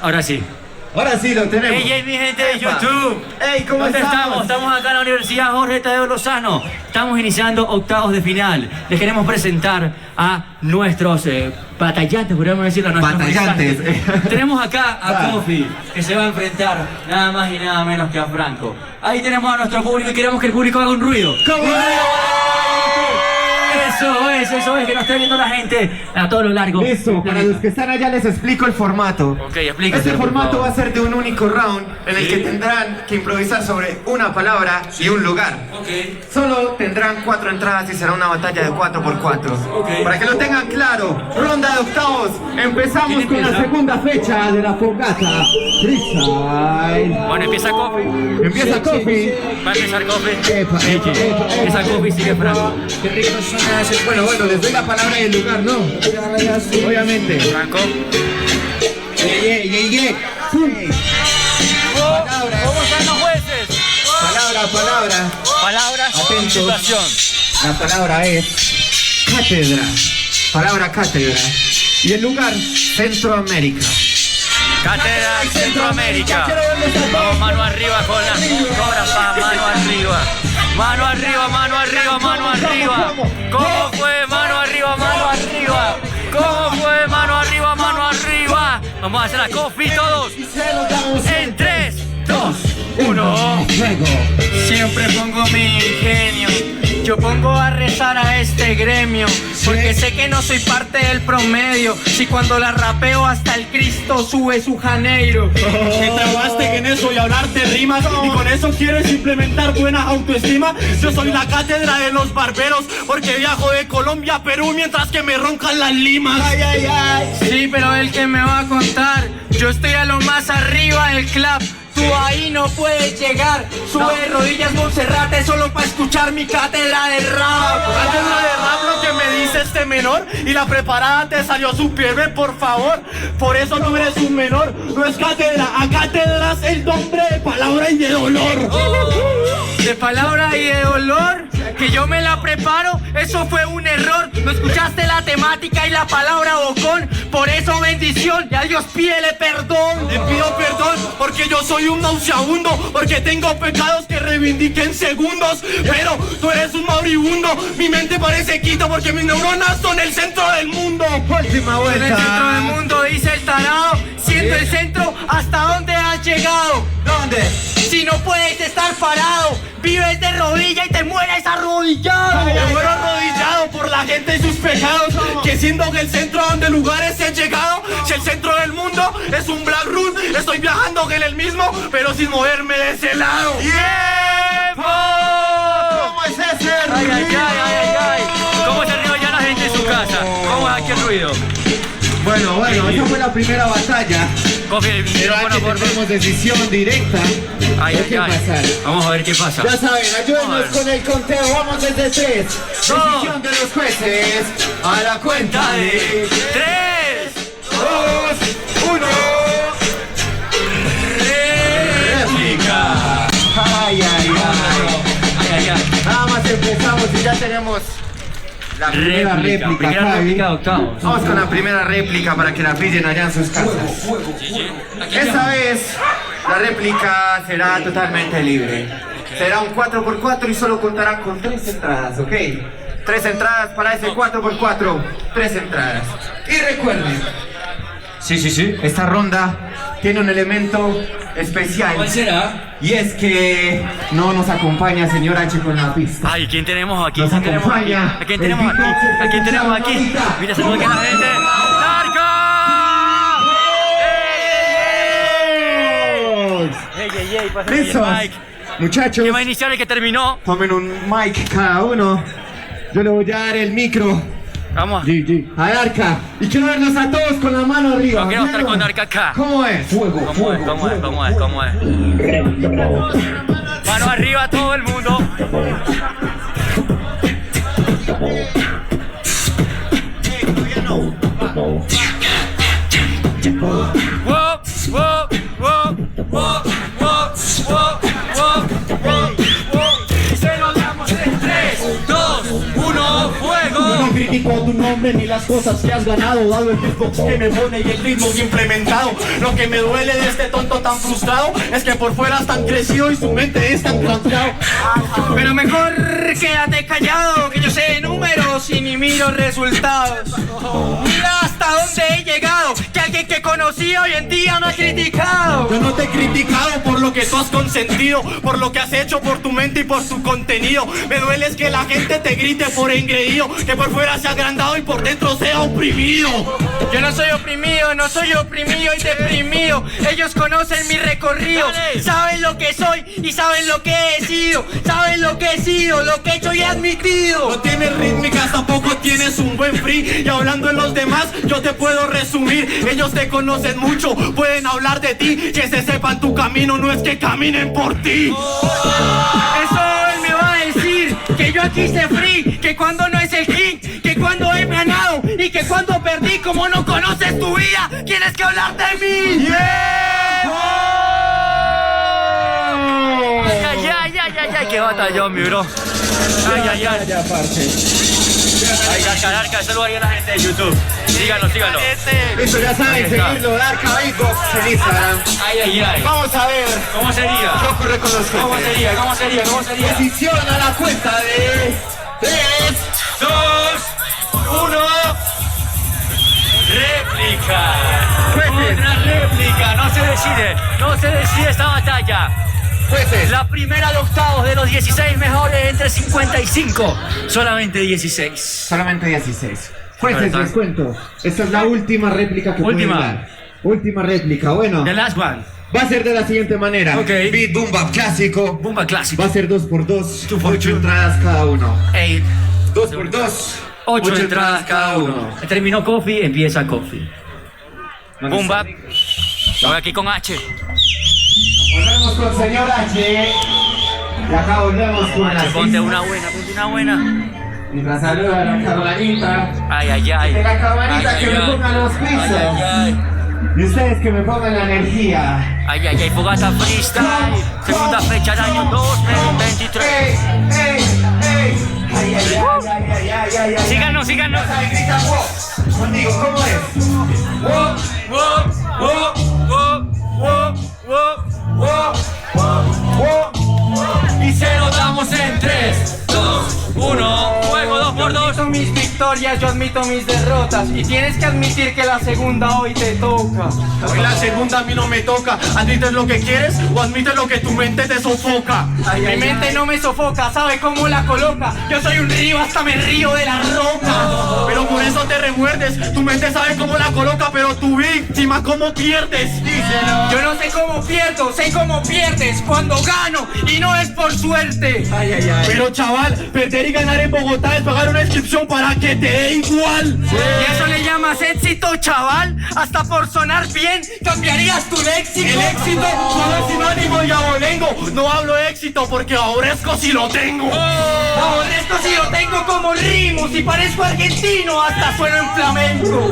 Ahora sí. Ahora sí lo tenemos. Hey, mi gente de YouTube. Hey, ¿cómo ¿Dónde estamos? Estamos acá en la Universidad Jorge Tadeo Lozano. Estamos iniciando octavos de final. Les queremos presentar a nuestros batallantes, podríamos decirlo. A nuestros Batallantes. Tenemos acá a Kofi, que se va a enfrentar nada más y nada menos que a Franco. Ahí tenemos a nuestro público y queremos que el público haga un ruido. ¿Cómo? Eso es, que nos esté viendo la gente a todo lo largo. Listo, para los que están allá les explico el formato. Ok, explíquese. Este formato va a ser de un único round en el que tendrán que improvisar sobre una palabra y un lugar. Ok. Solo tendrán 4 entradas y será una batalla de 4x4. Ok. Para que lo tengan claro, ronda de octavos. Empezamos con la segunda fecha de la fogata. Freestyle. Bueno, empieza Kofi. Empieza Kofi. Va a empezar Kofi. Epa. Empieza Kofi, sigue Franco. Qué rico suena ese. Bueno, les doy la palabra y el lugar, ¿no? Obviamente. Franco. Yeah. ¿Cómo están los jueces? Palabra. Palabras o Atentos. situación. La palabra es cátedra. Palabra cátedra. Y el lugar, Centroamérica. Cátedra Centroamérica. Vamos mano arriba con las cobras, pa, mano arriba. Mano arriba, mano arriba, mano arriba. ¿Cómo fue? Mano arriba, mano arriba. ¿Cómo fue? Mano arriba, mano arriba. Vamos a hacer la Kofi todos. En 3, 2, 1. Siempre pongo mi ingenio. Yo pongo a rezar a este gremio, porque sé que no soy parte del promedio. Si cuando la rapeo hasta el Cristo sube su Janeiro. Te trabaste en eso y hablarte rimas, y con eso quieres implementar buena autoestima. Yo soy la cátedra de los barberos, porque viajo de Colombia a Perú mientras que me roncan las limas. Sí, pero el que me va a contar, yo estoy a lo más arriba del club. Tú ahí no puedes llegar. Sube de rodillas Monserrate solo para escuchar mi cátedra de rap. Cátedra de rap, lo que me dice este menor, y la preparada te salió súper bien, por favor. Por eso no eres un menor, no es cátedra, a cátedras el nombre de palabra y de dolor. De palabra y de dolor, que yo me la preparo, eso fue un error. No escuchaste la temática y la palabra bocón. Por eso bendición y a Dios pídele perdón. Le pido perdón porque yo soy un nauseabundo, porque tengo pecados que reivindiquen segundos. Pero tú eres un moribundo, mi mente parece quito porque mis neuronas son el centro del mundo. Última En el centro del vuelta. mundo dice el tarado, siendo el centro, ¿hasta dónde has llegado? ¿Dónde? Si no puedes estar parado, vives de rodilla y te mueres arrodillado. Me muero arrodillado por la gente y sus pecados, que siendo que el centro a donde lugares se han llegado. Si el centro del mundo es un black room, estoy viajando en el mismo, pero sin moverme de ese lado. ¡Tiempo! ¿Cómo es ese Ay. ¿Cómo se rió ya la gente en su casa? ¿Cómo es aquí el ruido? Bueno, esa fue la primera batalla. Coge el Pero micrófono, aquí por favor. tenemos decisión directa. ¿Qué pasar? Vamos a ver qué pasa. Ya saben, ayúdenos Vamos a ver. con el conteo. Vamos desde 3. Decisión de los jueces. A la cuenta de 3, 2, 1. réplica. Ay. Nada más empezamos y ya tenemos la primera réplica. Primera Javi. réplica de octavos. Vamos con la primera réplica para que la pillen allá en sus casas. Esta vez la réplica será totalmente libre. Será un 4x4 y solo contará con 3 entradas, ¿ok? 3 entradas para ese 4x4. 3 entradas. Y recuerden, Sí. esta ronda tiene un elemento especial. ¿Cuál será? Y es que no nos acompaña señor H con la pista. Ay, ¿quién tenemos aquí? Nos ¿Quién tenemos aquí? acompaña ¿A quién tenemos el aquí? beatboxer ¿A quién que tenemos escuchamos aquí? ahorita. Mira, saluda aquí a la gente. ¡Narco! ¡Ey! Pásame el ¡Listos! mic. Muchachos, ¿Quién va a iniciar el que terminó? tomen un mic cada uno. Yo le voy a dar el micro Vamos. a Arca. Y quiero verlos a todos con la mano arriba. No quiero estar ¿vieron? con Arca acá. ¿Cómo es? ¿Cómo es? Mano arriba todo el mundo. explico tu nombre ni las cosas que has ganado, dado el beatbox que me pone y el ritmo implementado. Lo que me duele de este tonto tan frustrado es que por fuera es tan crecido y su mente es tan cansado. Pero mejor quédate callado, que yo sé números y ni miro resultados. Mira hasta dónde he llegado, que alguien que conocí hoy en día me ha criticado. Yo no te he criticado por lo que tú has consentido, por lo que has hecho por tu mente y por tu contenido. Me duele es que la gente te grite por engreído, que por fuera sea agrandado y por dentro sea oprimido. Yo no soy oprimido, no soy oprimido y deprimido. Ellos conocen mi recorrido, saben lo que soy y saben lo que he sido. Saben lo que he sido, lo que he hecho y he admitido. No tienes rítmicas, tampoco tienes un buen free. Y hablando en los demás, yo te puedo resumir. Ellos te conocen mucho, pueden hablar de ti. Que se sepan tu camino, no es que caminen por ti. Eso él me va a decir, que yo aquí sé free, que cuando no es el king, que cuando he ganado y que cuando perdí. Como no conoces tu vida, tienes que hablar de mí. Ay, qué batallón, mi bro. Ay. Ay, Arca, saludos ahí a la gente de YouTube. Síganlo. Listo, ya saben, seguirlo, Arca Beatbox en Instagram. Ay. Vamos a ver. ¿Cómo sería? ¿Qué ocurre con los gente? ¿Cómo sería? Decisión a la cuenta de 3, 2, 1. Réplica. Otra réplica. No se decide esta batalla. jueces. La primera de octavos de los 16 mejores entre 55. Solamente 16. Solamente 16. Jueces, ¿Verdad? les cuento. Esta es la última réplica que Última. pueden dar. Última réplica, bueno. The last one. Va a ser de la siguiente manera. Ok. Beat Boom Bap clásico. Bomba clásico. Va a ser 2x2. 2 x 8 2. entradas cada uno. 2x2. 2x2. 8 entradas cada uno. Terminó Coffee, empieza Coffee. Bomba. Voy aquí con H. Volvemos con señor H. Y acá volvemos con la Ponte una buena. Mientras saluda a la Carolina. Ay. De la camarita que me pongan los pisos. Y ustedes que me pongan la energía. Ay, fogata freestyle. Segunda fecha del año 2023. ¡Ey! Ay. Síganos. Grita wow. Conmigo, ¿cómo es? Y se lo damos en 3, 2, 1. Juego 2x2. Yo admito mis victorias, yo admito mis derrotas. Y tienes que admitir que la segunda hoy te toca. Hoy la segunda a mí no me toca. ¿Admites lo que quieres o admites lo que tu mente te sofoca? Mi mente no me sofoca, sabe cómo la coloca. Yo soy un río, hasta me río de la roca. Pero por eso te remuerdes. Tu mente sabe cómo la coloca, pero tu víctima cómo pierdes. Díselo. Yo no sé cómo pierdo, sé cómo pierdes cuando gano y no es por suerte. Pero chaval, perder y ganar en Bogotá es pagar una inscripción para que te dé igual. ¿Y eso le llamas éxito, chaval? Hasta por sonar bien, cambiarías tu léxico. El éxito no es sinónimo de abolengo. No hablo de éxito porque aborrezco si lo tengo. Aborrezco si lo tengo como ritmo. Si parezco argentino, hasta sueno en flamenco.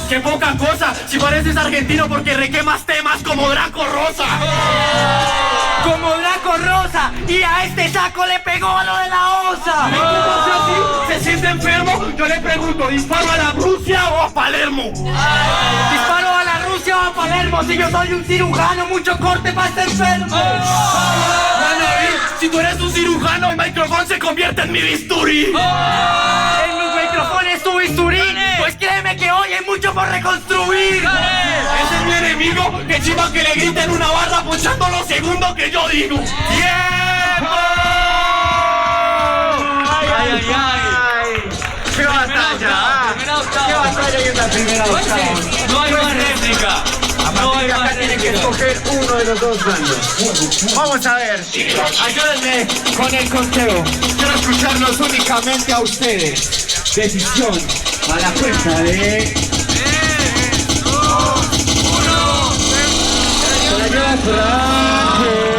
¡Qué poca cosa! Si pareces argentino porque requemas temas como Draco Rosa. Como Draco Rosa, y a este saco le pegó a lo de la osa. ¿Se siente enfermo? Yo le pregunto, ¿disparo a la Rusia o a Palermo? Disparo a la Rusia o a Palermo. Si yo soy un cirujano, mucho corte para este enfermo. David, si tú eres un cirujano, el micrófono se convierte en mi bisturí. En mis micrófonos tu bisturí. Pues créeme que hoy hay mucho por reconstruir. Ese es mi enemigo, que chiva que le griten una barra ponchando los segundos que yo digo. ¡Tiempo! Ay. ¡Qué batalla! ¡Qué batalla hay en la primera octava! No hay más réplica. No hay Acá más tienen que réplica. escoger uno de los dos bandos. Vamos a ver. Ayúdenme con el conteo. Quiero escucharlos únicamente a ustedes. Decisión a la cuenta de 3, 2, 1. Se la lleva Franco.